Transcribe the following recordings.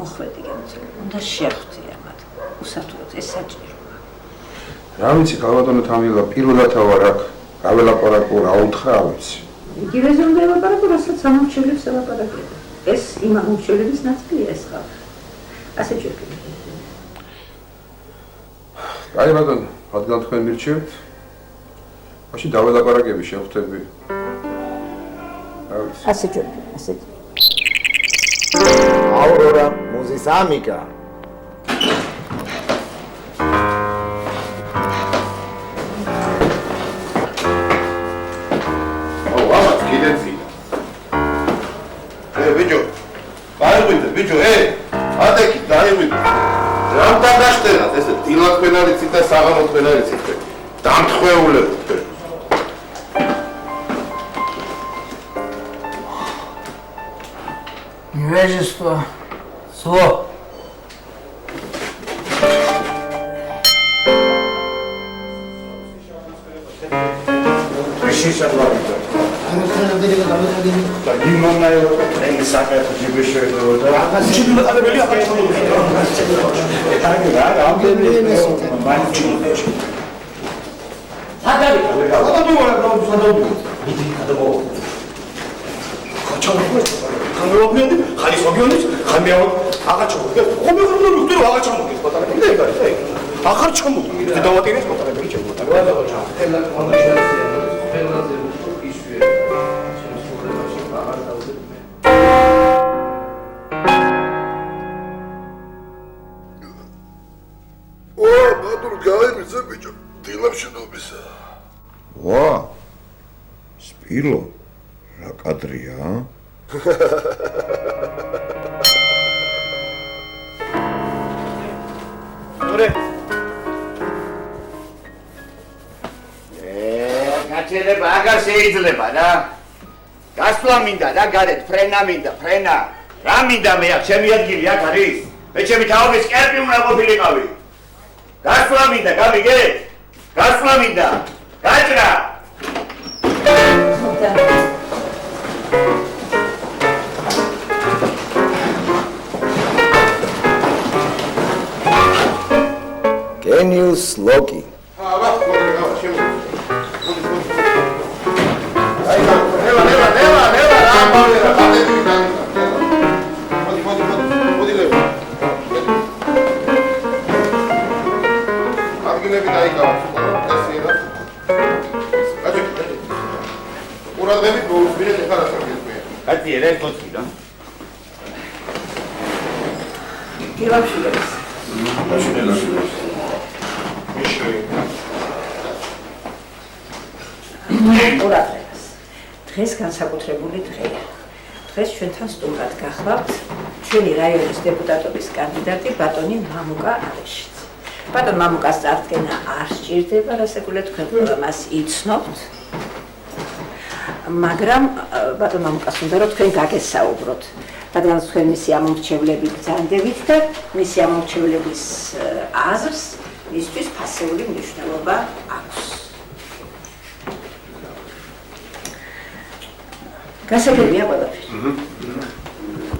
მოხვედი გემცელი, უნდა შეხვდია მათ. უსათუოდ ეს საჭიროა. რა ვიცი, ქალბატონო თამილა, პირველად ვარ აქ. რა ველაპარაკო, რა უთხრა, რა ვიცი. იგივეზე უნდა ელაპარაკო, რასაც ამომრჩევლებს ელაპარაკება. ეს იმ ამომრჩევლების ნაწილია ეს ხალხი. ასე ჯერ კიდევ. აი ბატონო, რადგან თქვენ მირჩევთ? მაშინ დაველაპარაკები, შევხვდები. ასე ჯერ კიდევ, ასე. Aurora Moses amica. Bicho, adeki, daimid. Ramta gashterad, ese დილად თქვენ არიცით და საღამო თქვენ არიცით. დამთხეულებთ თქვენ. Невежество, зло. ვა, სპილო, რა კადრია? Ore. გაჩერება აღარ შეიძლება რა. გასვლა მინდა და გარეთ ფრენა მინდა, ფრენა. რა მინდა მე აქ ჩემი ადგილი აქ არის? მე ჩემი თავის კერპი უნდა ყოფილიყავი. გასვლა მინდა, გამიგე? გასვლა მინდა. გაჭრა. Genius Loki. დღეს განსაკუთრებული დღეა. დღეს ჩვენთან სტუმრად გახლავთ ჩვენი რაიონის დეპუტატობის კანდიდატი ბატონი მამუკა არეშიძე. ბატონ მამუკას წარდგენა არ სჭირდება, რასაკუთრებით თქვენ ყველა მას იცნობთ. მაგრამ ბატონ მამუკას უნდა რომ თქვენ გაგესაუბროთ, რადგან თქვენ მისი ამომრჩევლები ბრძანდებით და მისი ამომრჩევლების აზრს მისთვის ფასეული მნიშვნელობა აქვს. გასაგებია ყველაფერი.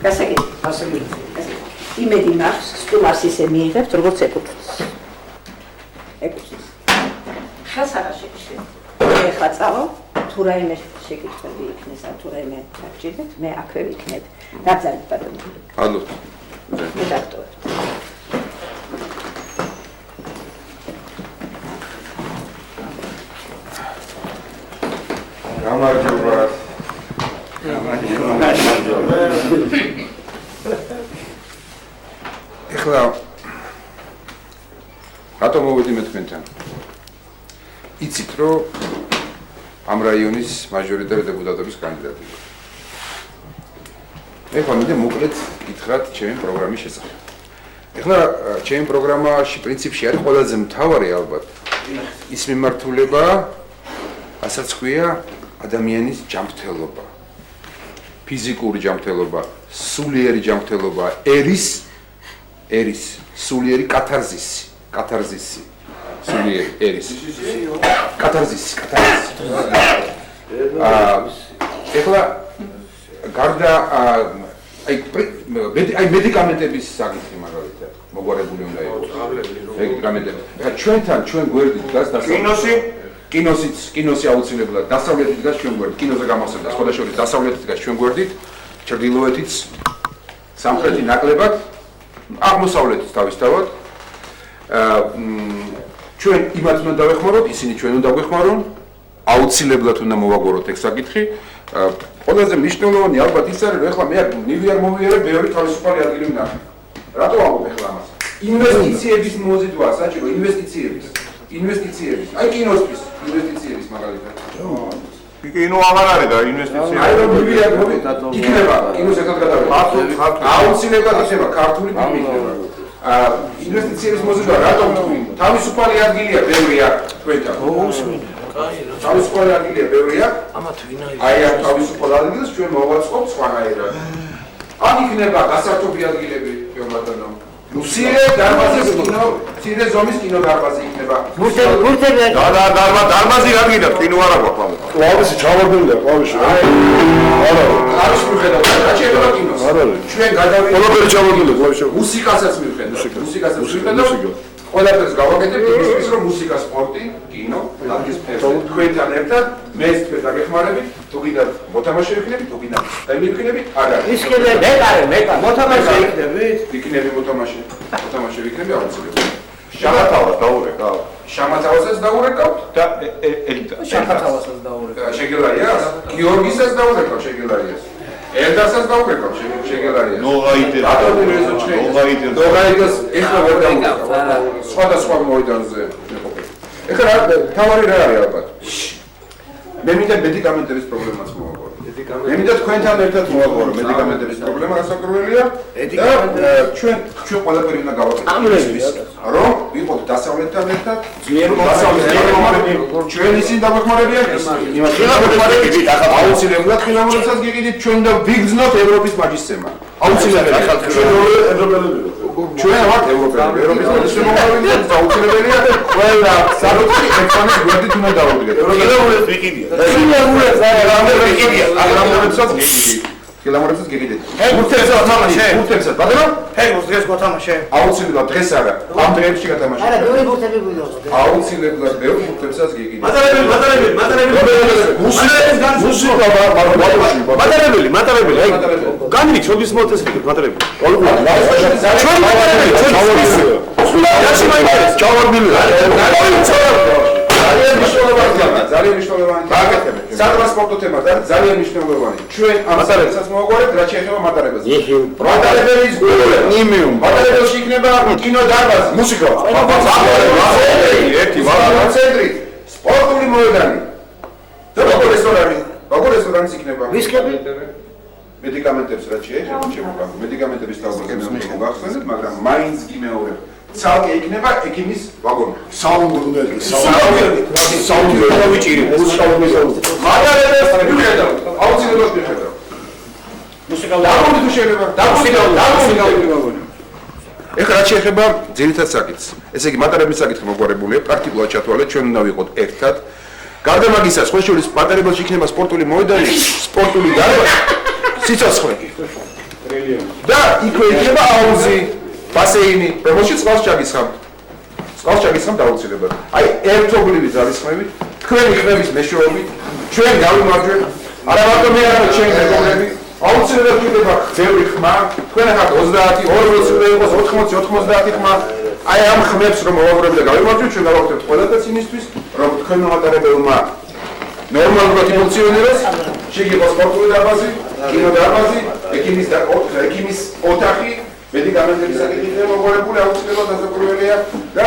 გასაგები. იმედი მაქვს, სტუმარს ისე მიიღებთ, როგორც ეკუთვნის. ხელს აღარ შეგიშლით. ეხლა წავალ, თუ რაიმე შეკითხვები იქნეს, ან თუ რაიმე დაგჭირდეთ, მე აქვე ვიქნებ. დაგზავნით ბატონო. ალბათ. მე დაგტოვებთ. გამარჯობა. ეხლა რატომ მოვედი მე თქვენთან? იცით რომ ამ რაიონის მაჟორიტარი დეპუტატობის კანდიდატი ვარ. ეხლა მინდა მოკლედ გითხრათ ჩემი პროგრამის შესახებ. ეხლა ჩემი პროგრამაში პრინციპში არის ყველაზე მთავარი ალბათ ის მიმართულება, რასაც ქვია ადამიანის ჯანმრთელობა. ფიზიკური ჯანმრთელობა, სულიერი ჯანმრთელობა, ერის სულიერი კათარზისი. სულიერი ერის. კათარზისი. ეხლა გარდა აი მედიკამენტების საკითხი მაგალითად მოგვარებული უნდა იყოს. მედიკამენტები. ეხლა ჩვენ გვერდით დგას კინოსი აუცილებლად დასავლეთით დგას ჩვენ გვერდით. კინოზე გამოსცემდა სხვადასხვა დასავლეთით დგას ჩვენ გვერდით, ჩრდილოეთით, სამხრეთი ნაკლებად, აღმოსავლეთით თავისთავად. ჩვენ იმათ უნდა დავეხმაროთ, ისინი ჩვენ უნდა გვეხმარონ. აუცილებლად უნდა მოვაგოროთ ეგ საკითხი. ყველაზე მნიშვნელოვანი ალბათ ის არის, რომ ეხლა მე მივიარ მოვიარე ბევრი თავისუფალი ადგილი ვნახე. რატო ამბობ ეხლა ამას? ინვესტიციების მოზიდვა საჭირო, ინვესტიციების. აი კინოსთვის ინვესტიციების მაგალითად. კინო აღარ არის და ინვესტიცია. აი რომ მივიარ იქნება კინოს ერთად გადავიდა. აუცილებლად იქნება ქართული ფილმი იქნება. ინვესტიციების მოზიდვა რატომ თქვი? თავისუფალი ადგილია ბევრია თქვენთან. თავისუფალი ადგილია ბევრია. აი ამ თავისუფალ ადგილს ჩვენ მოვაწყობთ სხვანაირად. ან იქნება გასართობი ადგილები, ბატონო. მცირე ზომის კინო დარბაზი იქნება. დარბაზი რა გინდა კინო არა გვაქვს. კლავისი ჩავარდნილია კლავიში. არის მიხედავთ რა შეიძლება კინოს. ჩვენ გადავიდეთ ყველაფერი ჩავარდნილია კლავიში. მუსიკასაც მივხედავთ. ყველაფერს გავაკეთებთ იმისთვის რომ მუსიკა, სპორტი, კინო, ლაგის ფერზე თქვენთან ერთად მეც თქვენ დაგეხმარებით, თუ გინდათ მოთამაშე ვიქნებით, თუ გინდათ სტემი ვიქნებით, არა. მე მოთამაშე იქნებით? იქნები მოთამაშე ვიქნები აუცილებლად. შამათავას დაურეკავ. შამათავასაც დაურეკავთ და ელიტა. შამათავასაც დაურეკავ. შეგელარიას, გიორგისაც დაურეკავ შეგელარიას. ელდასაც დაურეკავ შეგელარიას. ნოღაიდას ეხლა ვერ დაურეკავ. სხვადასხვა მოედანზე მეყოფე. ეხლა თავარი რა არის ალბათ? მე მინდა მედიკამენტების პრობლემას მოვაგორო. მე მინდა თქვენთან ერთად მოვაგორო მედიკამენტების პრობლემა გასაკურველია და ჩვენ ყველაფერი უნდა გავაკეთოთ, რომ ვიყოთ დასავლეთთან ერთად, ჩვენ ისინი დაგვეხმარებიან, აუცილებლად ხილამურებსაც გიყიდით, ჩვენ და ვიგრძნოთ ევროპის მაჯისცემა. აუცილებლად ჩვენ ვართ ევროპელები, ევროპის მაჯისცემა მოვავიდეთ, აუცილებელია ყველა საკუთარი ექონის გვერდით უნდა დავუდგეთ. ხილამურებს ვიყიდია. ხილამურებსაც გიყიდეთ. ურთებსაც თამაშე. ურთებსაც, ბატონო? ურთებს გათამაშე. აუცილებლად დღეს არა, ამ დღეებში გათამაშე. არა, ბევრი ბურთები გვიდოს. აუცილებლად ბევრი ურთებსაც გიყიდეთ. მატარებელი. აი, განივი ჩობის მოწესრიგე მატარებელი. ძალიან მნიშვნელოვანი სატრანსპორტო თემა და ძალიან მნიშვნელოვანი. ჩვენ ამ საკითხს მოვაგვარებთ, რაც შეეხება მატარებელს. მატარებელის ნიმიუმ, მატარებელში იქნება კინო დარბაზი, მუსიკა, ცენტრი, სპორტული მოედანი. და როგორ რესტორანიც იქნება? ვისკები? მედიკამენტებს რაც შეეხება, მედიკამენტების თავგადასავალი მოგახსენეთ, მაგრამ მაინც გიმეორებ. ცალკე იქნება ექიმის ვაგონი. საუნდები. მატარებელს მიხედავ, აუცილებლად მიხედავ. მუსიკა დაგონი თუ შეიძლება, დაგონი. ეხლა რაც შეეხება ძირითად საკითხს. ესე იგი მატარებლის საკითხი მოგვარებულია, პრაქტიკულად ჩათვალეთ, ჩვენ უნდა ვიყოთ ერთად. გარდა მაგისა, სხვა შორის მატარებელში იქნება სპორტული მოედანი, სპორტული დარბაზი, სიცოცხლე. და იქვე იქნება აუზი, ბასეინი, რომელშიც წყალს ჩაგისხამთ აუცილებლად. აი, ერთობლივი ძალისხმევით, თქვენი ხმების მეშვეობით, ჩვენ გავიმარჯვეთ, არა მარტო მე, არამედ ჩვენი მეგობრები, აუცილებლად იქნება ბევრი ხმა, თქვენ ახლა 30, 40 უნდა იყოს 80, 90 ხმა. აი ამ ხმებს რომ მოვაგროვებთ და გავიმარჯვეთ, ჩვენ გავაკეთებთ ყველადაც იმისთვის, რომ თქვენმა მატარებელმა ნორმალურად იფუნქციონიროს, შეგვიყოს სპორტული დარბაზი, კინო დარბაზი, ექიმის ოთახი, მედიკამენტების საკითხი მოგვარებული აუცილებლად დასაკურველია და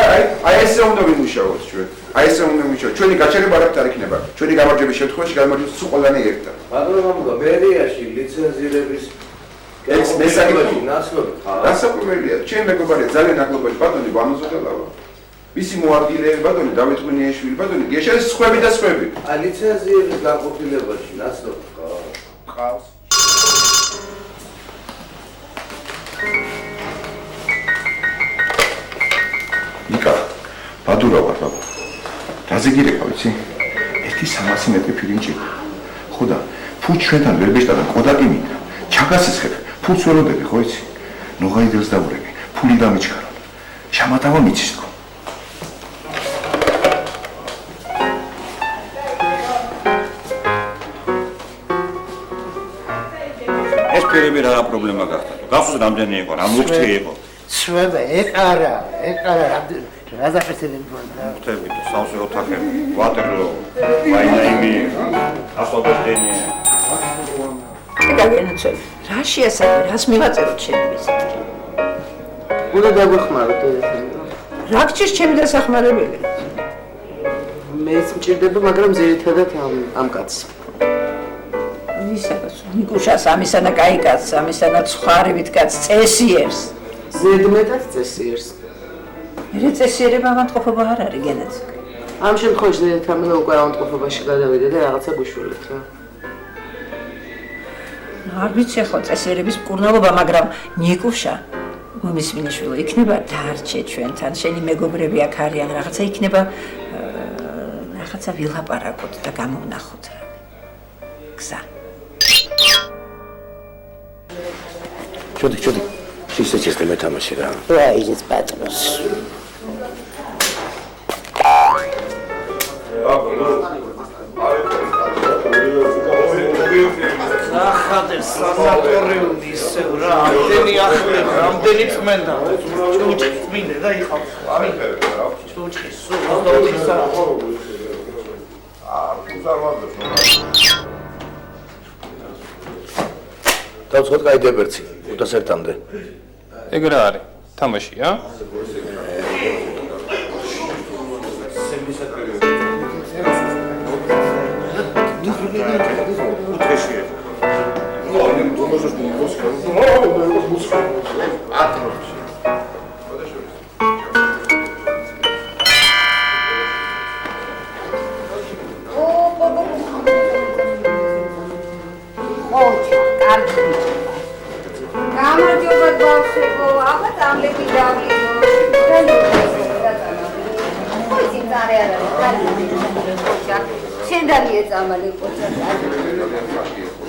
აი ესე უნდა ვიმუშაოთ ჩვენ. აი ესე უნდა ვიმუშაოთ. ჩვენი გაჩერება არ იქნება. ჩვენი გამარჯვების შემთხვევაში გამარჯვებს სულ ყველანი ერთად. ბატონო, მერიაში ლიცენზირების ეს მესაკითხი ნაცნობი ხარ? დასაკურველია. ჩემ მეგობარია ძალიან ნაკლობელი ბატონი ვანოზოდელავა. მისი მოადგილეები ბატონი დავით ღვინიაშვილი, ბატონი გეშარის სხვები და სხვები. აი ლიცენზიების განყოფილებაში ნაცნობი ხარ? ყავს. იკა, ბადურა ვარ ბაბა. რაზე გირეკა ვიცი? 1-300 მეტრი ფირინჭი. ხო და ფუ ჩვენთან ვერ ბეჭდა და კოდაკი მინდა. ჩაგასისხებ, ფულს ველოდები ხო იცი? ნოღაიდელს დაურეკე, ფული დამიჩქარო. შამატავა მიცის თქო. ეს პირები რა პრობლემა გახდა? გახსოვს რამდენი იყო, რა მუქთი იყო? შვება, ეკარა, რა დაფესელები გონდა. ხთები და სავსე ოთახები, ვატერლო, ვაინაიმი, ასობდენი. დაგენაცვალე. რა შეასაბე, რას მივაწეროთ შენ ვიზიტი? უნდა დაგვეხმაროთ ეს. რა გჭირს ჩემი დასახმარებელი? მეც მჭირდება, მაგრამ ძირითადად ამ კაცს. ვისაკაც, ნიკუშას ამისანა კაი კაცს, ამისანა ცხარივით კაცს, წესიერს. ზედმეტად წესიერს. მე წესიერება ამათყოფობა არ არის გენაცვალე. ამ შემთხვევაში დედათამილო უკვე ავადმყოფობაში გადავიდა და რაღაცა გუშულით რა. არ ვიცი ხო წესიერების მკურნალობა, მაგრამ ნიკუშა მომისმინიშვილო იქნება დარჩე ჩვენთან, შენი მეგობრები აქ არიან, რაღაცა იქნება, რაღაცა ვილაპარაკოთ და გამოვნახოთ რა. გზა. ჩოდი, ისეცეს მეთამაში რა. რა ის პატრონს. ახალ სანატორიუმი ისე რა, ამდენი ახლება, ამდენი წმენდა. ჩუჩი წმინდა და იყავს. ჩუჩი სულ 24 საათი. დავცხოთ კაი დებერცი, 501-მდე. ეგ რა არის? თამაშია? გამარჯობა ბავშვებო, აბა წამლები დავლიდო. ხოიცი წარე არ არის. შენ დალია წამალი ყოჩა.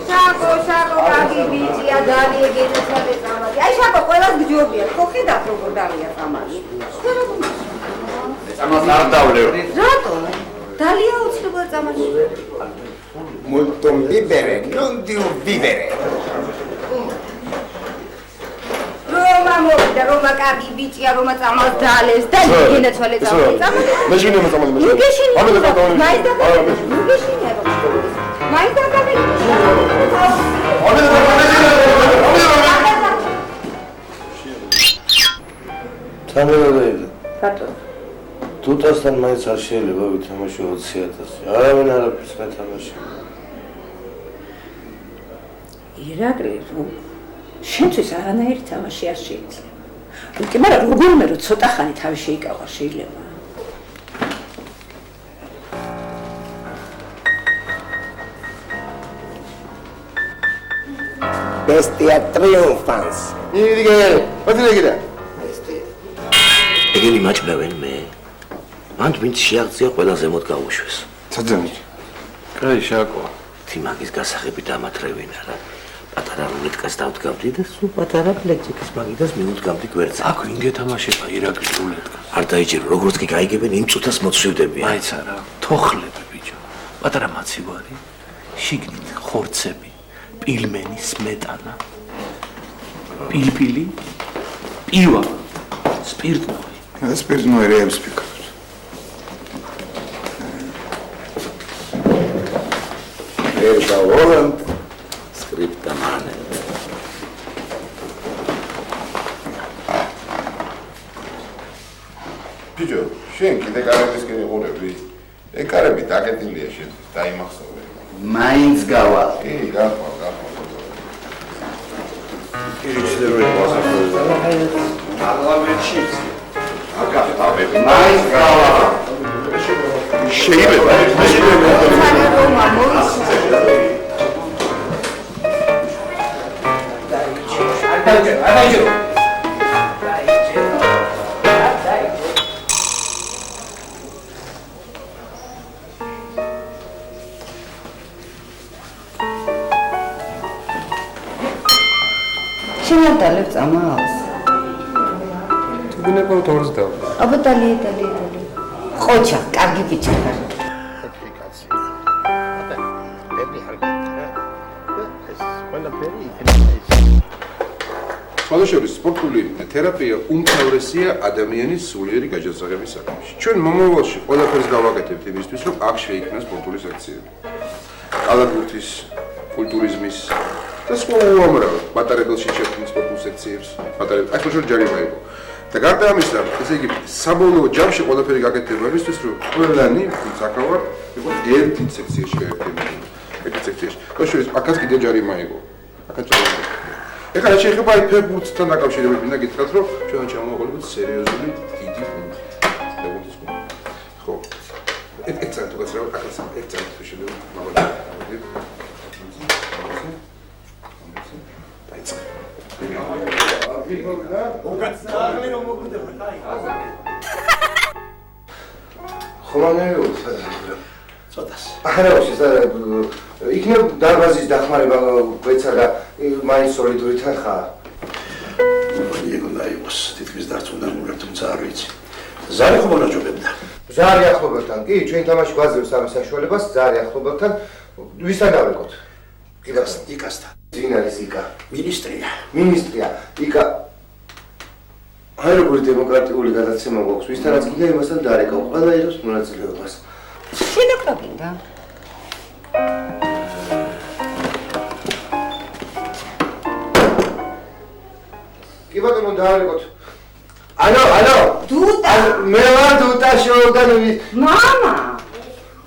შაკო, გაგი ბიჭია, დალია გენაცვალე წამალი. აი შაკო, ყველას გჯობია. ხო ხედავ როგორ დალია წამალი. წამალს არ დავლევ. რატო? დალია უცნობია წამალი. Molto libere, non Dio vivere. Roma კარგი ბიჭია, რომ წამალს დალეს და გენაცვალე წამალი. მეშინე მეწამალი. მიგეშინი. ამაზე გადავალი. მიგეშინი. მაინც დაგაბი. თამილოდაიდა. რატო? თუთასთან მაინც არ შეიძლება ვითამაშო 20,000. არავინ არაფერს მეთამაში. ირაკლი, შენთვის არანაირი თამაში არ შეიძლება. უკვე მაგრამ როგორმე რომ ცოტა ხანი თავი შეიკავა შეიძლება. Bestia triunfans. პატრიგერა. ეგენი მაჭმევენ მე. მანდ ვინც შეაღწია ყველა ზემოთ გაუშვეს. საძემი. კაი შაკო. თიმაგის გასაღები დამათრევინა რა. პატარა რულეტკას დავდგავდი და სულ პატარა ბლექჩიკის მაგიდას მიუდგავდი გვერდზე. აქ ვინ გეთამაშება ირაკლის რულეტკა? არ დაიჭირო, როგორც კი გაიგებენ, იმ წუთას მოცვივდებიან. მაიცა რა, თოხლები ბიჭო. პატარა მაცივარი, შიგნით ხორცები, პილმენი, სმეტანა, პილპილი, პივა, სპირტნოი. სპირტნოი რეებს ფიქრობ. ერგა ოლანდ სკრიპტა მანე. ბიჭო, შენ კიდე კარებისკენ იყურები? ეგ კარები დაკეტილია შენ, დაიმახსოვრე. მაინც გავალ. კი, გაყვა. იჩნდება მოსახლეობა. პარლამენტში. აკაფე. მაინც გავალ. შეიძლება. შენ არ დალევ წამალს. თუ გინებავ თორს და. აბა დალი. ყოჩა, კარგი ბიჭი ხარ. სხვადასხვა სპორტული თერაპია უმთავრესია ადამიანის სულიერი გაჯანსაღების საქმეში. ჩვენ მომავალში ყველაფერს გავაკეთებთ იმისთვის, რომ აქ შეიქმნას სპორტული სექციები. კალათბურთის, კულტურიზმის და სხვა უამრავ მატარებელში შექმნილ სპორტულ სექციებს. აი ხო ჯარიმა იყო. და გარდა ამისა, ესე იგი, საბოლოო ჯამში ყველაფერი გაკეთდება იმისთვის, რომ ყველანი საკავარ იყო ერთი სექციაში გაერთიანებული. ერთი სექციაში. ოშურის აქაც კიდე ჯარიმა იყო. აქაც ჯარიმა. ეხლა რა შეიძლება აი ფეხბურთთან დაკავშირებით მინდა გითხრათ, რომ ჩვენ ჩამოვაყოლებთ სერიოზული დიდი ფუნქცია. ფეხბურთის ფუნქცია. ხო. ეს თუ გასწრებ, აქაც ერთ წამით შეიძლება მაგალითად. ხომანეო ცოტას ახალში იქნებ დარბაზის დახმარება გვეცა და მაინც სოლიდური თან ხარ იქნება და იყოს თითქმის დარწმუნდა რომ თუმცა არ ვიცი ზარი ხომ მონაჯობებდა ზარი ახლობელთან კი ჩვენ თამაში გვაძლევს ამ საშუალებას ზარი ახლობელთან ვისთან დავეკოთ იკასთან წინ არის იკა მინისტრია იკა აი როგორი დემოკრატიული გადაცემა გვაქვს ვისთანაც კიდე იმასთან დარეკავ ყველა იღებს მონაწილეობას შენაკრა გინდა კი ბატონო დაარეკოთ ალო დუტა მე ვარ დუტა შოუდანოვი მამა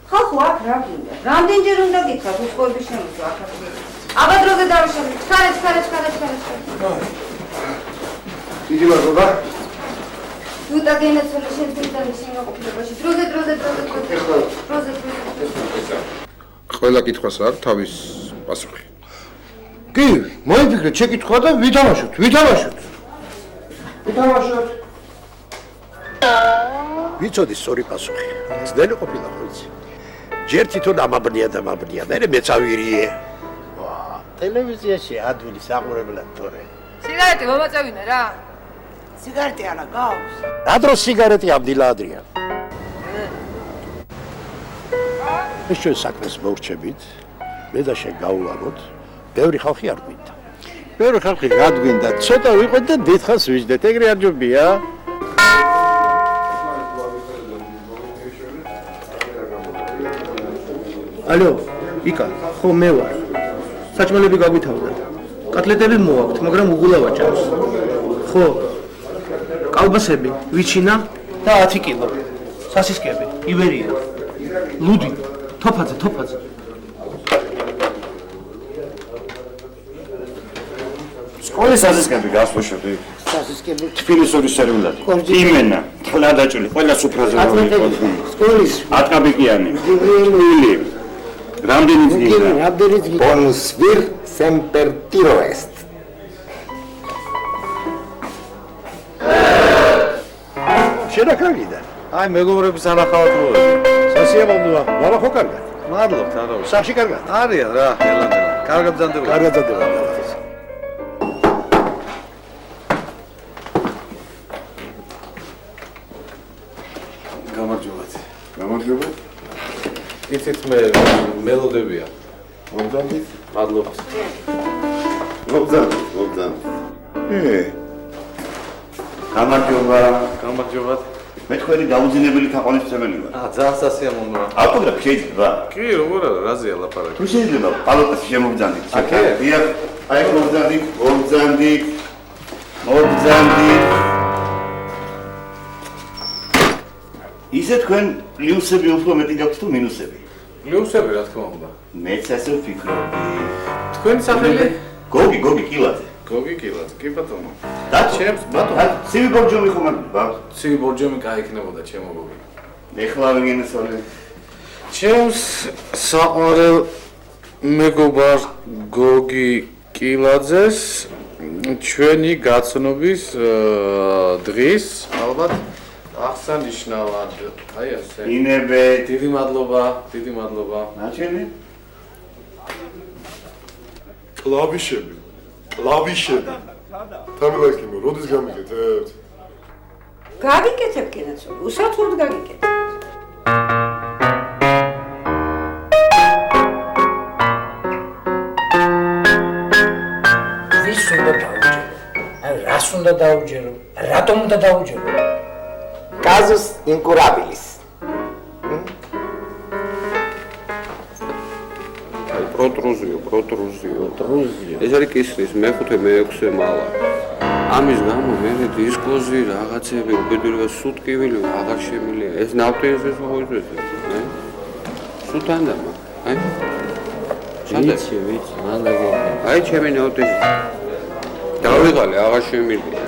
ხალხო აქ რა გინდა რამდენჯერ უნდა გითხრათ უცხოების შემოსვა აქ აბა დროზე დავიშალე ხარეთ დიდი მადლობა დუტა გენაცვალე შენ თვითონ შემოყოფილებაში დროზე ყველა კითხვას აქვს თავის პასუხი. კი მოიფიქრეთ შეკითხვა და ვითამაშოთ ვიცოდი სწორი პასუხი. ძნელი ყოფილა ხოლმე. ჯერ თვითონ ამაბნია და მაბნია, მე მეწავირიე. ტელევიზიაში ადვილი საყურებლად თორე. სიგარეტი მომაწევინა რა. სიგარეტი არა გავს. რა დროს სიგარეტი ამდილა ადრიან. ეს ჩვენ საქმეს მოვრჩებით. მე და შენ გავუვაროთ. ბევრი ხალხი არ გვინდა. ბევრი ხალხი გადგვინდა, ცოტა ვიყოთ და დიდხანს ვიждეთ. ეგრე არ ჯობია. ალო, იკა, ხო მე ვარ. საჭმელები გაგვითავდა. კატლეტები მოაქვთ, მაგრამ უგულავა ჭამს. ხო. კალბასები, ვიჩინა და 10 კილო. სასისკები, იბერია. ლუდი, თოფაძე. სკოლის სასისკები გასვოშები. სასისკები. თბილისური სერვილადი. იმენა, თლადაჭული, ყველა სუფრაზე იყო. სკოლის ატკაბიკიანი. გივლი. რამდენი ძგირა? bonus vir semper tiro est შენა კარგიდა. აი მეგობრების ანახავად მოდი. სასიამოვნოა. ვარა ხო კარგად? მადლობთ, არა. სახში კარგად? არიან რა, ელანელა. კარგად ბრძანდება. კარგად ბრძანდება. გამარჯობა იცით მე მელოდებია. მოგდანით მადლობთ. მოგდანით გამარჯობა. მე თქვენი დაუძინებელი თაყვანისმცემელი ვარ. ძალიან სასიამოვნოა. ავტოგრაფი შეიძლება? კი, როგორ არა, რაზეა ლაპარაკი? თუ შეიძლება პალოტაში შემოგძანდით. დიახ, აი მოგძანდით. ისე თქვენ პლუსები უფრო მეტი გაქვთ თუ მინუსები? პლუსები რა თქმა უნდა. მეც ასე ვფიქრობდი. თქვენი სახელი? გოგი კილაძე. გოგი კილაძე, კი ბატონო. და ჩემს ბატონო. ცივი ბორჯომი ხომ არ ცივი ბორჯომი გაიქნებოდა ჩემო გოგი. ეხლა ვიგენესოლე. ჩემს საყვარელ მეგობარ გოგი კილაძეს ჩვენი გაცნობის დღის ალბათ აღსანიშნავად. აი ასე. ინებე. დიდი მადლობა. ნაჩვენი? კლავიშები. თამილაკიმო, როდის გამიგეთებთ? გაგიკეთებ კენაცო, უსათოდ გაგიკეთებ. ვის უნდა დაუჯერო? აი რას უნდა დაუჯერო? რატომ უნდა დაუჯერო? Casus incurabilis. პროტრუზიო. ეს არის კისრის მეხუთე მეექვსე მალა. ამის გამო მე დისკოზი რაღაცები უბედურება სუტკივილი აღარ შემილია. ეს ნავთობის მოიწვევს. სუტანდა მაგ. აი. ვიცი, მანდაგე. აი ჩემი ნავთობის. დავიღალე აღარ შემილია.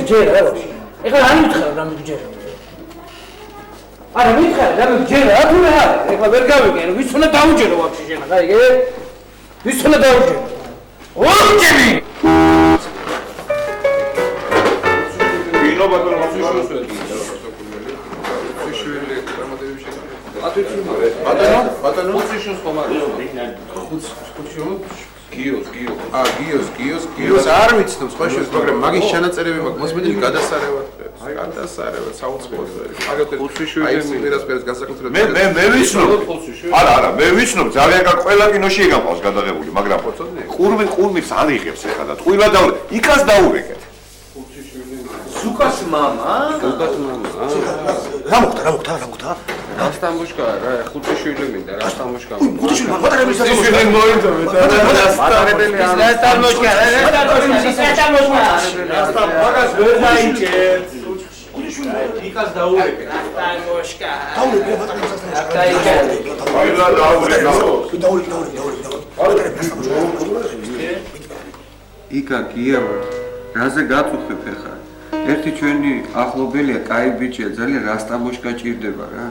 ჯერა რა. ეხლა არ მითხრა რა მიგჯერა. არა მითხრა რა მიგჯერა, თუ რა. ეხლა ვერ გავიგე, ვის უნდა დაუჯერო ვაფშე შენა, გაიგე? ვის უნდა დაუჯერო? ორჯერი. ვინო ბატონო ბატონო გიოს არ ვიცნობ სხვა შეს პროგრამა მაგის ჩანაწერები მაქვს მოსმენილი გადასარევად საუცხოოდ აი მირასპერს გასაკუთრებით მე ვიცნობ არა მე ვიცნობ ძალიან კაც ყველა კინოში ეგამყავს გადაღებული მაგრამ ყურმის არ იღებს ეხლა და ტყუილა და იქას დაურეკეთ ზუკას მამა რა მოხდა რასტამოშკა რა ხუთი შვილი მინდა რასტამოშკა ხუთი შვილი მატარებლის შვილი მოიწოვე მატარებელი რასტამოშკა მაგას ვერ დაიჭერთ ხუთი შვილი იქას დაურეკე რასტამოშკა დაურეკე მატარებლის იკა გიავა რაზე გაწუხებ ხა ერთი ჩვენი ახლობელია კაი ბიჭია ძალიან რასტამოშკა ჭირდება რა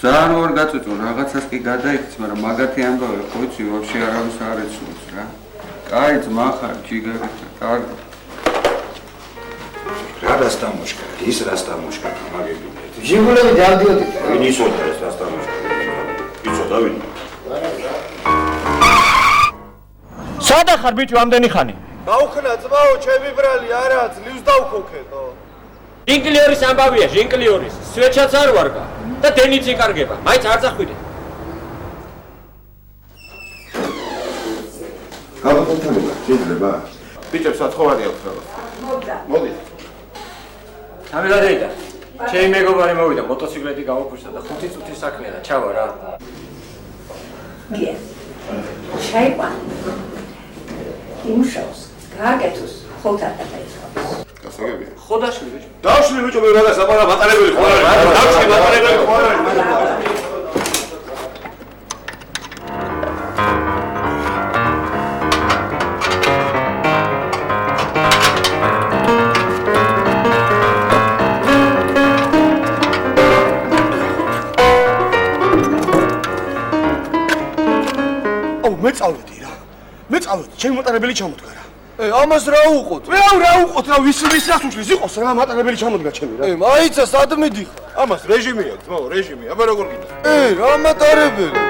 ძალიან ვარ გაწუწუნ რაღაცას კი გადაიხიც მაგრამ მაგათი ამბავი ხო იცი ვაფშე არავის არ ეცნობს რა კაი ძმა ხარ ჯიგარი კარგი რა რასტამოშკა ის რასტამოშკა მაგები ჟიგულები დავდიოდი ვინ იცოდა ეს რასტამოშკა იცოდა ვინ სადა ხარ ბიჭო ამდენი ხანი გაუხნა ძმაო ჩემი ბრალი არა ძლივს დავქოქეთო ჟინკლიორის ამბავია ჟინკლიორის სვეჩაც არ ვარგა და დენიც იკარგება მაინც არ წახვიდე გავაკეთებია შეიძლება ბიჭებს სათხოვარი აქვს რა მოდი თამილადეიდა ჩემი მეგობარი მოვიდა მოტოციკლეტი გამოფუშტა და 5 წუთის საქმეა და ჩავა რა გია შაიყვან იმუშავს გააკეთოს ხოლთათა დაიწყოს გასაგებია ხო დაშლი ბიჭო დავშლი ბიჭო მე რა გასაპარა მატარებელი ხო არა დავშლი მატარებელი ხო არა მე წავედი ჩემი მატარებელი ჩამოდგა რა ამას რა უყოთ? რა უყოთ რა ვის რას უშლის იყოს რა მატარებელი ჩამოდგა ჩემი რა მაიცა სად მიდიხარ? ამას რეჟიმი აქვს ძმაო რეჟიმი აბა როგორ გინდა რა მატარებელი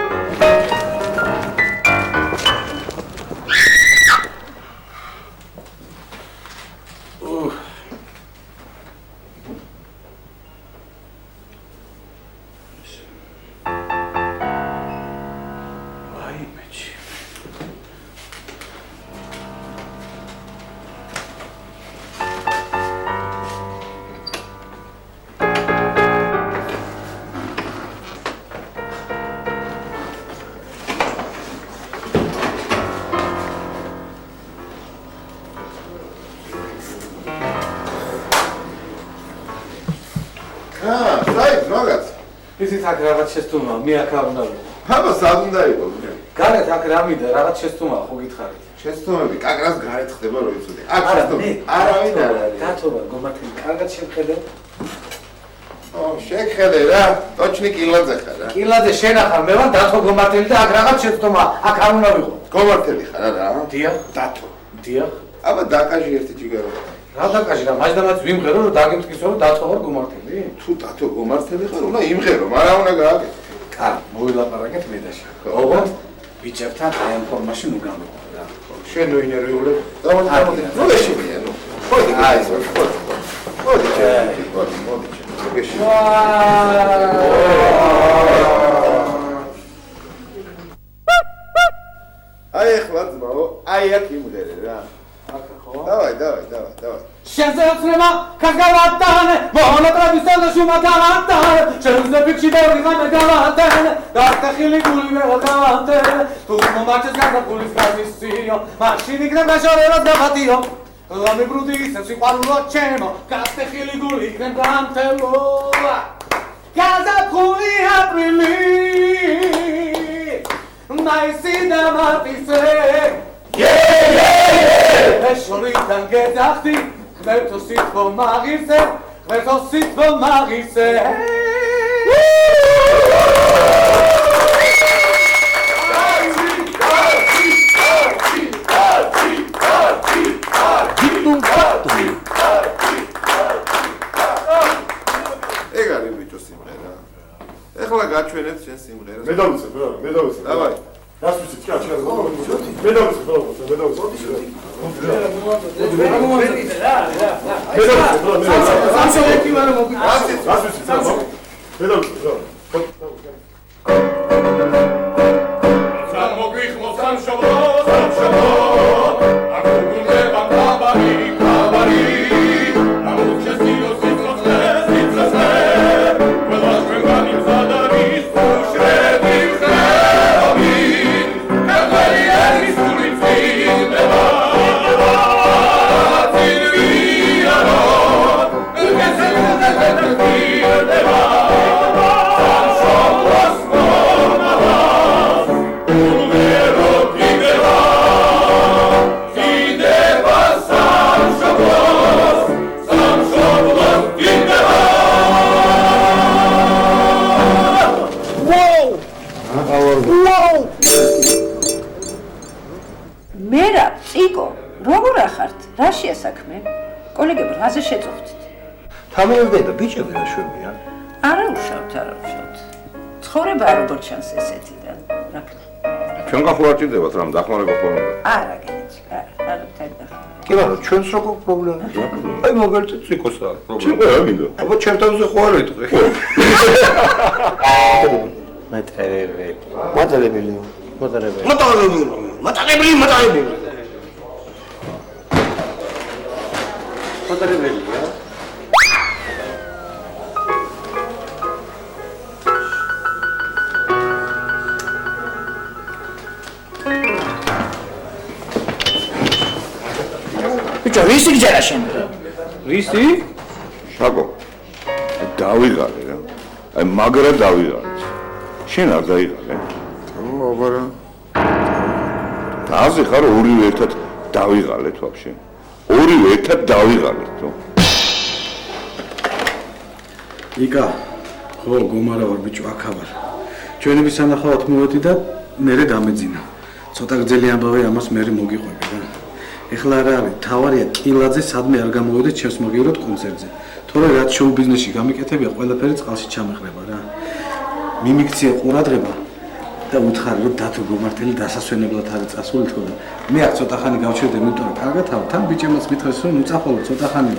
ისიც აქ რაღაც შეცდომა, მე აქ არ უნდა ვიყო. აბა სად უნდა იყოს? გარეთ აქ რა მინდა, რაღაც შეცდომა ხო გითხარით? შეცდომები კაკრას გარეთ ხდება რო იცოდი. აქ შეცდომა. არავინ არ არის. დათოვა გომართელი, კარგად შევხედე. შეგხედე რა, ტოჩნი კილაძე ხარ რა. კილაძე შენახარ, მე ვარ დათო გომართელი და აქ რაღაც შეცდომა, აქ არ უნდა ვიყო. გომართელი ხარ რა? დიახ, დათო. დიახ. აბა დაკაჟი ერთი ჯიგარო. რა დაკაჟი რა, მაჯდამაც ვიმღერო რომ დაგემტკისო რომ დათო ვარ გომართელი? თუ დათო გომართელი ხარ, უნდა იმღერო, მაგრამ უნდა გააკეთო. კარგი, მოვილაპარაკეთ მედაში. ოღონდ ბიჭებთან აი ამ ფორმაში ნუ გამოვიდა რა. შენ ნუ ინერვიულებ. დავარ ნუ ეშინია ნუ. მოდი აი ახლა ძმაო, აი აქ იმღერე რა. Давай. Შენზეცნება კაგავატანე, მონოტრაბისთან შუმატანე, შენზეფიჩი დავიღანე გავატანე, დარტახილი გული გავატანე, თუ მომაჩეს გადაგულის გამისიო, მაშინ იქნებ გაშორებას გაფატიო, ლამი ბრუდი ისე სიყვარულო ჩემო, გასტეხილი გული იქნებ გამთელო, გაზაფხული აპრილი, მაისი და მარტისე, Eșoritan ghețahti, Hvertosit vă magise, Hvertosit vă magise. ეგ არის ბიჭო სიმღერა. ეხლა გაჩვენეთ შენ სიმღერას. მე დავიცე. დავაი. Раз вы сейчас მე დავიცე. კოლეგები, რაზე შეწუხდით? თამიევდება ბიჭები და შვებია. არა უშავთ. ცხოვრება როგორც ჩანს ესეთიდან. ჩვენ გახურაჭირდებათ რამ დახმარება ხომ? არა, გენიჩი, არა თერდახმარება. კი მაგრამ ჩვენს როგორ პრობლემაა? აი მაგალითად ციკოსა პრობლემა. ციკო რა მინდო? აბა ჩემ თავზე ხო არ ვიტყვი. მატარებელი. ბიჭო, რისი გჯერა შენ? რისი? შაკო. დავიღალე რა. აი მაგრა დავიღალე. შენ არ დაიღალე? აბარა. დაზე ხარ ორივე ერთად დავიღალეთ ვაფშე. ორივე ერთად დავიღალეთ, თო. იკა, ხო, გომარა ვარ ბიჭო, აქ ვარ. ჩვენები სანახავად მოვედი და მერე დამეძინა. ცოტა გძელი ამბავი ამას მერე მოგიყვები რა. ეხლა რა არის, თავარია კილაძე სადმე არ გამოვედით ჩემს მოგივრად კონცერტზე. თორე რაც შოუ ბიზნესში გამიკეთებია, ყველაფერი წყალში ჩამეხრება რა. მიმიქცია ყურადღება და უთხარი რომ დათო გომართელი დასასვენებლად არის წასული თქო და მე აქ ცოტა ხანი გავჩერდე, იმიტომ რომ კარგად ავ, თან ბიჭემაც მითხრეს რომ უწახვალო ცოტა ხანი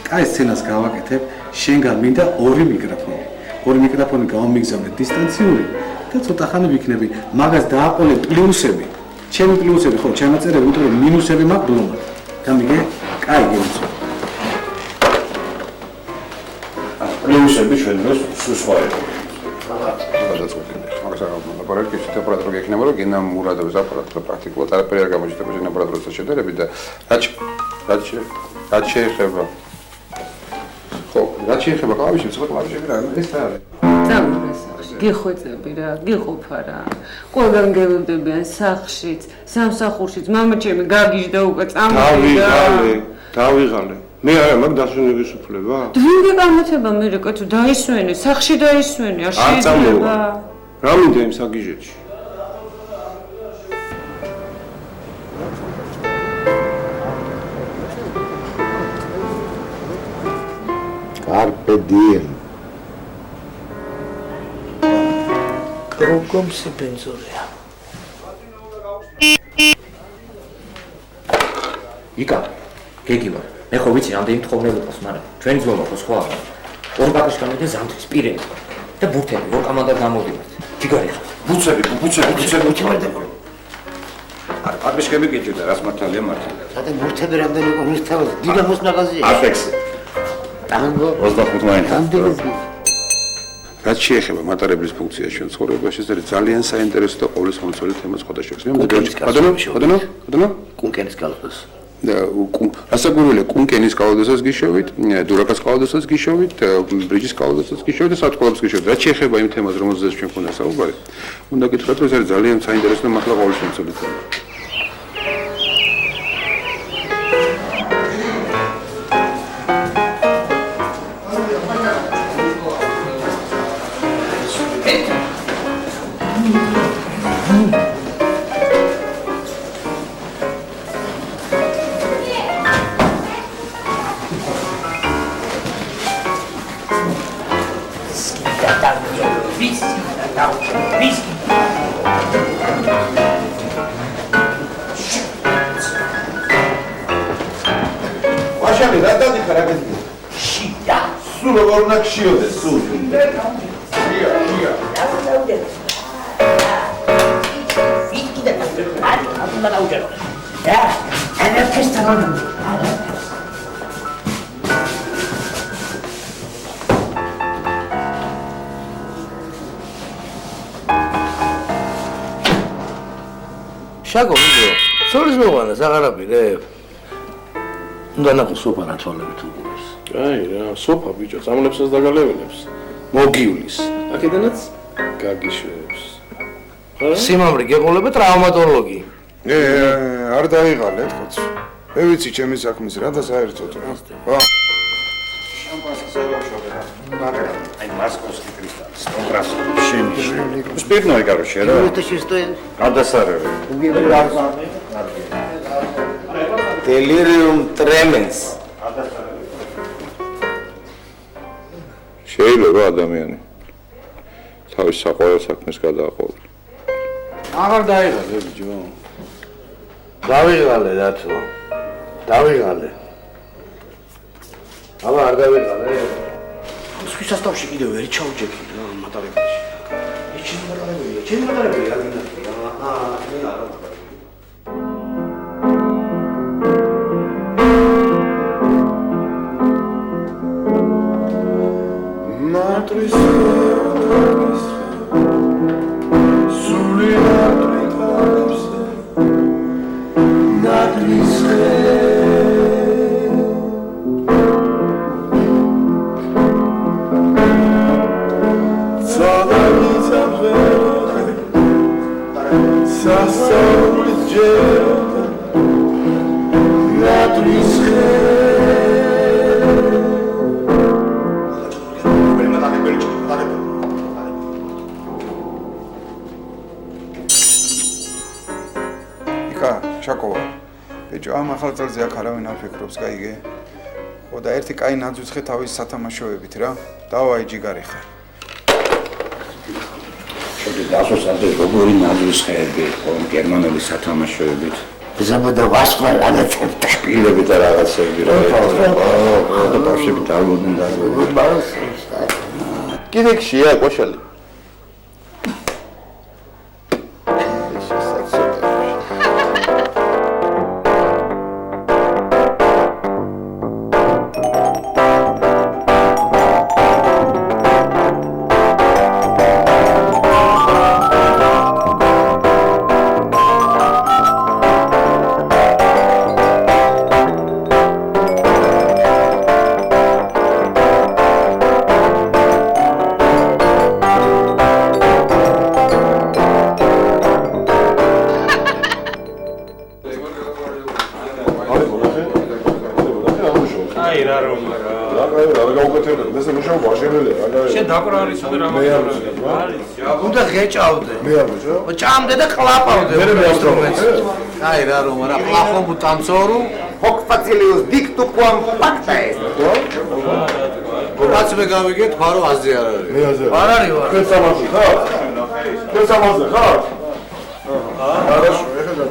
კაი სცენას გავაკეთებ, შენგან მინდა ორი მიკროფონი. ორი მიკროფონი გავამიგზავნე დისტანციური და ცოტა ხანი ვიქნები, მაგას დააყოლე პლუსები. ჩემი პლუსები ხო, ჩამაწერები, იმიტომ რომ მინუსები მაქვს ბლომად. გამიგე? კაი გეცო. პლუსები ჩვენ დროს სხვა იყო. ლაბორატორიაში ტემპერატურა გექნება რომ გენა მურადოვის აპარატი პრაქტიკულად არაფერი არ გამოჩნდება შენ აპარატურასთან შედარებით და რაც შეეხება ხო რაც შეეხება კლავიშებს ხო კლავიშები რა ეს რა არის გიხვეწები რა, გიყოფა რა. ყველგან გევებდებიან სახლშიც, სამსახურშიც, მამა ჩემი გაგიჟდა უკვე წამოდი რა. დავიღალე. მე არა მაგ დასვენების უფლება? ვინმე გამოთება მე რა კაცო დაისვენე, სახლში დაისვენე, არ შეიძლება. რა მინდა იმ საგიჟეთში? Carpe diem. Drogom si benzorea. იკა, გეგი ვარ. მე ხო ვიცი რამდენი მთხოვნელი ყავს, მაგრამ ჩვენი ძმობა ხო სხვა არა. ორ ბაკში გამოვიდა ზამთრის პირები და ბურთები ორ კამანდად გამოვდივართ. ჯიგარი ხარ. ბუცები. არ პარბიშკები გიჭირდა, რას მართალია მართალია. საერთოდ ბურთები რამდენი იყო მის თავზე? დინამოს მაგაზია. აფექსი. ტანგო 25 მაინც. ამდენს რაც შეეხება მატარებლის ფუნქციას ჩვენ ცხოვრებაში, ეს არის ძალიან საინტერესო და ყოვლის მომწვევი თემა სხვადასხვა შეხება. ბატონო? კუნკენის კალოდოს. და ასაგურველი კუნკენის კალოდოსაც გიშოვით, დურაკას კალოდოსაც გიშოვით, ბრიჯის კალოდოსაც გიშოვით და სათქოლებს გიშოვით. რაც შეეხება იმ თემას, რომელზეც ჩვენ ქონდა საუბარი, უნდა გითხრათ, რომ ეს არის ძალიან საინტერესო და მართლა ყოვლის მომწვევი თემა. ვაშალი რა დადიხარ აგეთქი? შიდა. სულ როგორ უნდა გშიოდეს სულ? შია. ვიკი და კარი აბულა დაუჯერო. ანა თესტამონი. შაგო ვიდეო. სოლის მოვანა ზაღარაბირებ. უნდა ნახო სოფა რა თვალებით უყურებს. აი რა, სოფა ბიჭო, წამლებსაც დაგალევინებს. მოგივლის. აქედანაც გაგიშვებს. სიმამრი გეყოლება ტრავმატოლოგი. არ დაიღალეთ ხოც. მე ვიცი ჩემი საქმის რა და საერთოდ რა. ხო. შამპანსის ელოშობე რა. მაგრამ აი მასკოვსკი კრისტალი 100%. შენი. Спиртное, короче, да? Это чисто. Адасареве. Delirium tremens. შეიძლება ადამიანი თავის საყვარელ საქმეს გადააყოლოს. აღარ დაიღალე ბიჭო. დავიღალე რატო? დავიღალე. აბა არ დავიღალე. სხვის ასტავში კიდევ ვერ ჩაუჯექი რა მატარებელში. ჩემი მატარებელი არ გინახია. მე არ ვთქვა. Matris Suli matris Natris ამ ახალ წელზე აქ არავინ არ ფიქრობს, გაიგე? ხო და ერთი კაი ნაძვიცხე თავის სათამაშოებით რა. დავაი ჯიგარი ხარ. შოდი დასოსადე როგორი ნაძვისხეები, ხო, გერმანული სათამაშოებით. ზაბადა ვასყვა რაღაცებდა. შპილები და რაღაცები რა. და ბავშვები დარგოდნენ. კიდე ხშია ყოშალი. უნდა ღეჭავდე. მე არ ვეჭავ. ჭამდე და ყლაპავდე ინსტრუმენტს. აი რა რომ რა პლახობუ танцору, ჰოკფაცილიუს დიქტუკვამ პაქტაეს. რაც მე გავიგე თქვა რომ აზრი არ არის. მე აზრი. არ არის ვარ. თქვენ სამაზე ხარ? თქვენ სამაზე ხარ? хорошо, ეხლა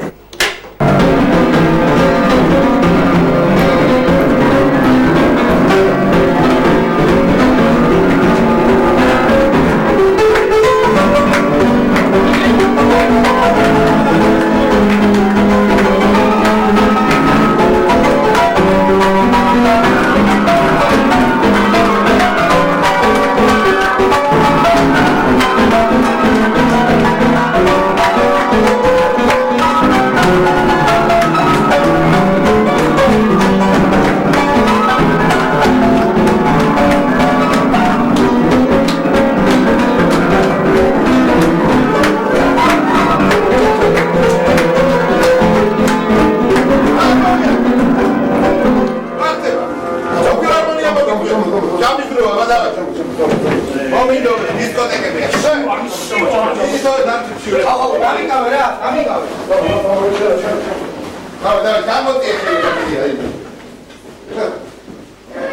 დავი, გამოდი ახლა.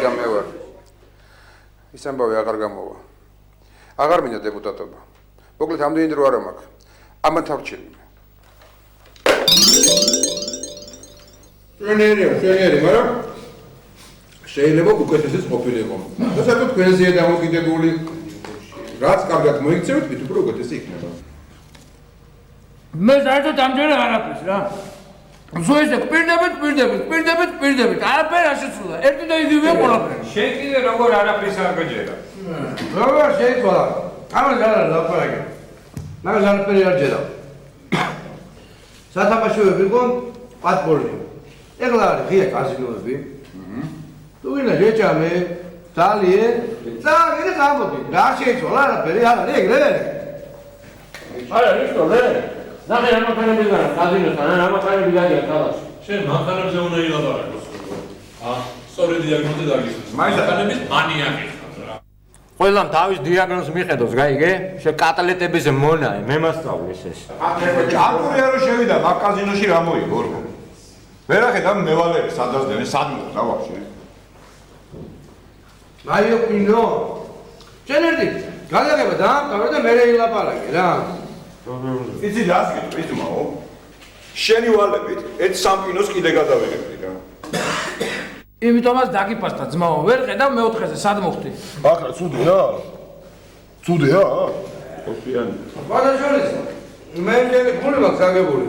გამე ვარ. ის ამბავი აღარ გამოვა. აღარ მინდა დეპუტატობა. მოკლედ ამდენი დრო არ მაქვს. ამან თავჩინე. შენიერი, მაგრამ შეიძლება უკეთესიც ყოფილიყო. და საერთოდ თქვენზეა დამოკიდებული. რაც კარგად მოიქცევთ, მით უფრო უკეთესი იქნება. მე საერთოდ ამჯერად არაფერს რა. ზოესე პირდებით, არაფერი არ შეცვლა. ერთი და იგივეა ყველაფერი. შენ კიდე როგორ არაფერს არ გეჯერა? როგორ შეიცვალა? ამას არ ლაპარაკი. მაგას არაფერი არ ჯერა. სათამაშოები იყო პატბოლი. ეგლა არის ღია კაზინოები. თუ ვინა შეჭამე, დალიე, წაგე გამოდი. რა შეიცვალა არაფერი არ არის ეგრე? არა, ისო ლე. ნახე რა მანქანები გარა კაზინოსთან, რა მანქანები გადიან ქალაქში. შენ მანქანებზე უნდა ილაპარაკოს. სწორი დიაგნოზი დაგისვეს. მანქანების მანიაკი ხარ რა. ყველამ თავის დიაგნოზს მიხედავს, გაიგე? შენ კატალეტების მონაე, მე მასწავლე ეს. ჭარბური არ შევიდა, მაგ კაზინოში რა მოიგო ორგო. ვერ ახედავ მევალები სადაზდნენ, სადმო რა ვაფშე. მაიო პინო. შენ ერთი გადაგება დაამთავრე და მე ილაპარაკე რა. იცი რა გიტყვი ძმაო? შენი ვალებით ერთ სამპინოს კიდე გადავიღებდი რა. იმიტომაც დაგიფასტა ძმაო, ვერ ხედავ მეოთხეზე სად მოხდი. ახლა ცუდია? ცუდია? ოფიანი. ბადაშოლის. მე მგელი ფული მაქვს აგებული.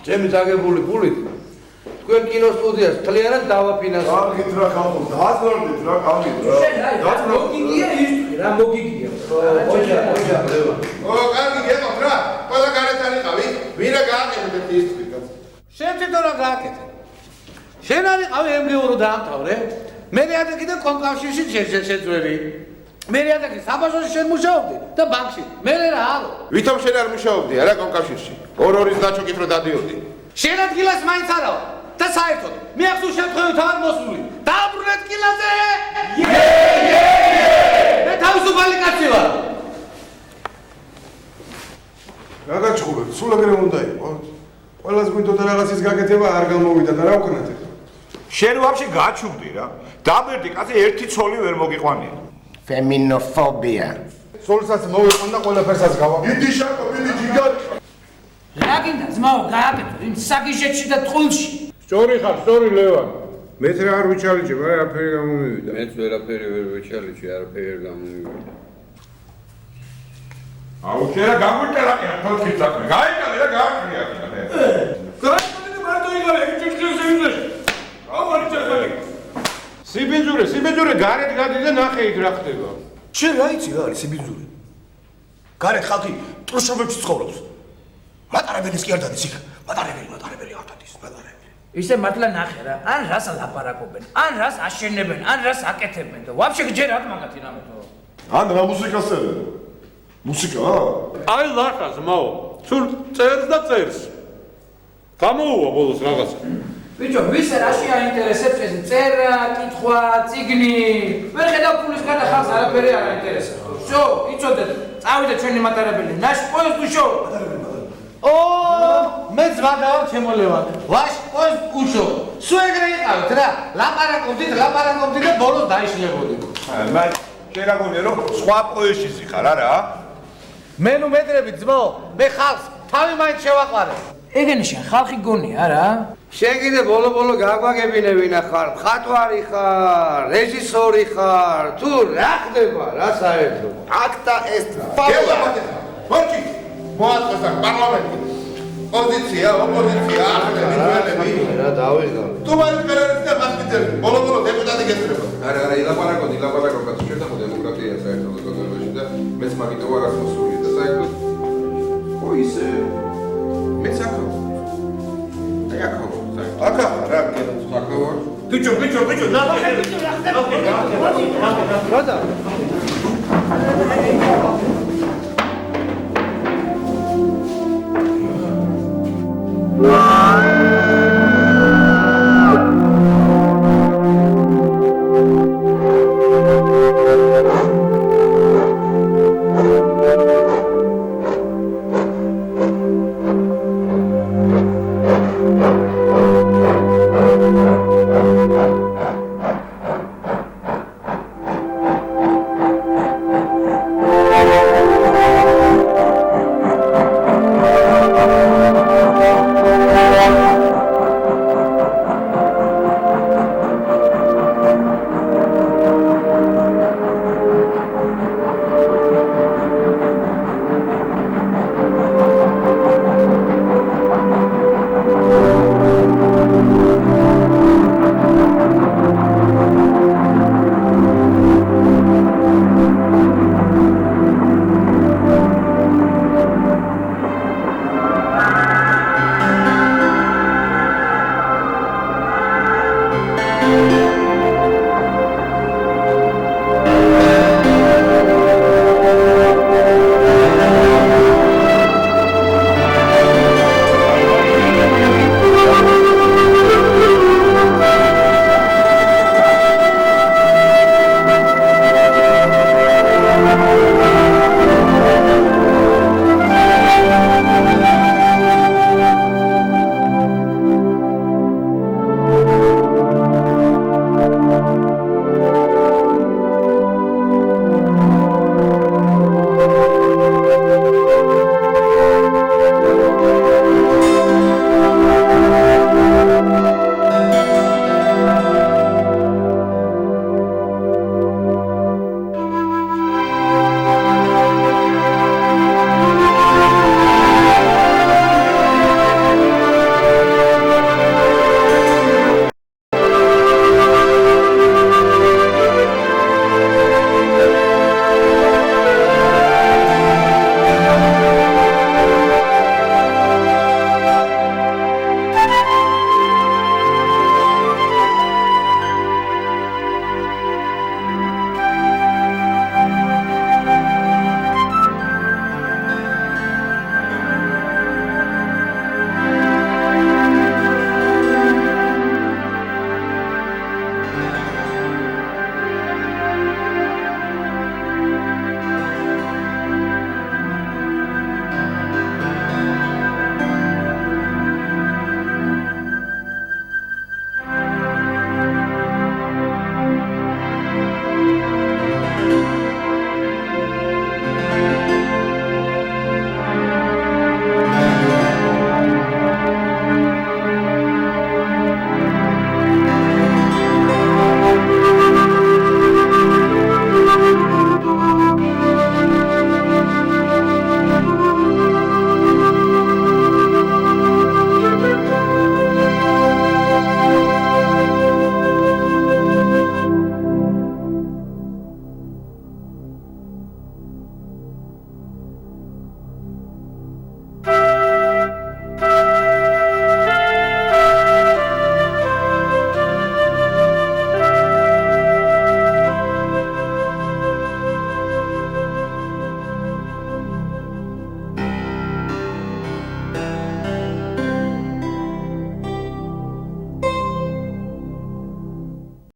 ჩემი აგებული ფულით. თქვენ კინოსტუდიას თლიანად დავაფინანსებ. კარგით რა ხალხო, დააზრდით რა კარგით რა. მოგიგია ის რა მოგიგია. ოჯა. კარგი გეტყვით რა. ყველა გარეთ არიყავი, ვირა გააკეთეთ ის თვითონ. შენ თვითონ რა გააკეთე? შენ არიყავი MGU-რო დაამთავრე. მე რეადა კიდე კონკავშირში შეძვერი. მე რეადა კიდე საბაზოში შენ მუშაობდი და ბანკში. მე რა არო. ვითომ შენ არ მუშაობდი არა კონკავშირში? ორ-ორის დაჩოკით რომ დადიოდი. შენ ადგილას მაინც არავ. და საერთოდ მე ახს უშემთხვევით არ მოსული. დააბრუნეთ კილაზე! მე თავისუფალი კაცი ვარ. რა გაჩხუბებ? სულ ეგრე უნდა იყოს. ყველას გვინდოდა რაღაცის გაკეთება არ გამოვიდა და რა ვქნათ ახლა? შენ ვაფშე გაჩუბდი რა. დაბერდი კაცი ერთი ცოლი ვერ მოგიყვანია. ფემინოფობია. ცოლსაც მოვიყვან და ყველაფერსაც გავაკეთე. მიდი შაკო, მიდი ჯიგარი. რა გინდა ძმაო გააკეთო იმ საგიჟეთში და ტყულში. სწორი ხარ, სწორი ლევან. მეც რა არ ვიჩალიჭე, მაგრამ არაფერი გამომივიდა. მეც ვერაფერი ვერ ვიჩალიჭე, არაფერი ვერ გამომივიდა. აუ შენ რა გაგვიჭერაკია თოქი საქმე. გაიგალე რა გააკრია აქ. გაიგალე და მარტო იგალე, ეგ ჭიქჭილს ევიძეში. აუ არ ჭერაკია. სიბინძურე გარეთ გადი და ნახე იქ რა ხდება. შენ რა იცი რა არის სიბინძურე? გარეთ ხალხი ტრუშობებში ცხოვრობს. მატარებელის კი არ დადის იქ. მატარებელი არ დადის, მატარებელი. ისე მართლა ნახე რა, ან რას ლაპარაკობენ, ან რას აშენებენ, ან რას აკეთებენ და ვაფშე გჯერ აქ მაგათი რამეთო. ან რა მუსიკას წერენ? მუსიკა? აი ლახა ზმაო, სულ წერს და წერს. გამოუვა ბოლოს რაღაცა. ბიჭო, ვის რაში აინტერესებს ეს წერა, კითხვა, წიგნი? ვერ ხედავ ფულის გარდა ხალხს არაფერი არ აინტერესებს. შო, იცოდეთ, წავიდე ჩვენი მატარებელი, ნაშ პოეს უშო. მე ზვადავ ჩემოლევან. ვაშ პოეს უშო. სულ ეგრე იყავით რა. ლაპარაკობდით და ბოლოს დაიშლებოდით. მე შენ რა გონია რომ სხვა პოეში ზიხარ არა? მე ნუ მედრები ძმაო, მე ხალხს თავი მაინც შევაყარე. ეგენი შენ ხალხი გონია რა? შენ კიდე ბოლო გაგვაგებინებინა ხარ, მხატვარი ხარ, რეჟისორი ხარ, თუ რა ხდება რა საერთოდ? აქტა ეს ფაულა. მოჭი, მოაწყოს აქ პარლამენტი. პოზიცია, ოპოზიცია, ახალები, ნუელები. რა დავიღალე. თუ მაინც გარეთ და მასპინძელი, ბოლო დეპუტატი გესწრება. არა, ილაპარაკოთ, ჩვენ და დემოკრატია საერთოდ გოგონებაში და მეც მაგიტო არ ასმოსული და საერთოდ ო ისე მეც ახავ. აი ახავ. ახავ რა გქონდა? ახავ. ბიჭო, ნახე. რა და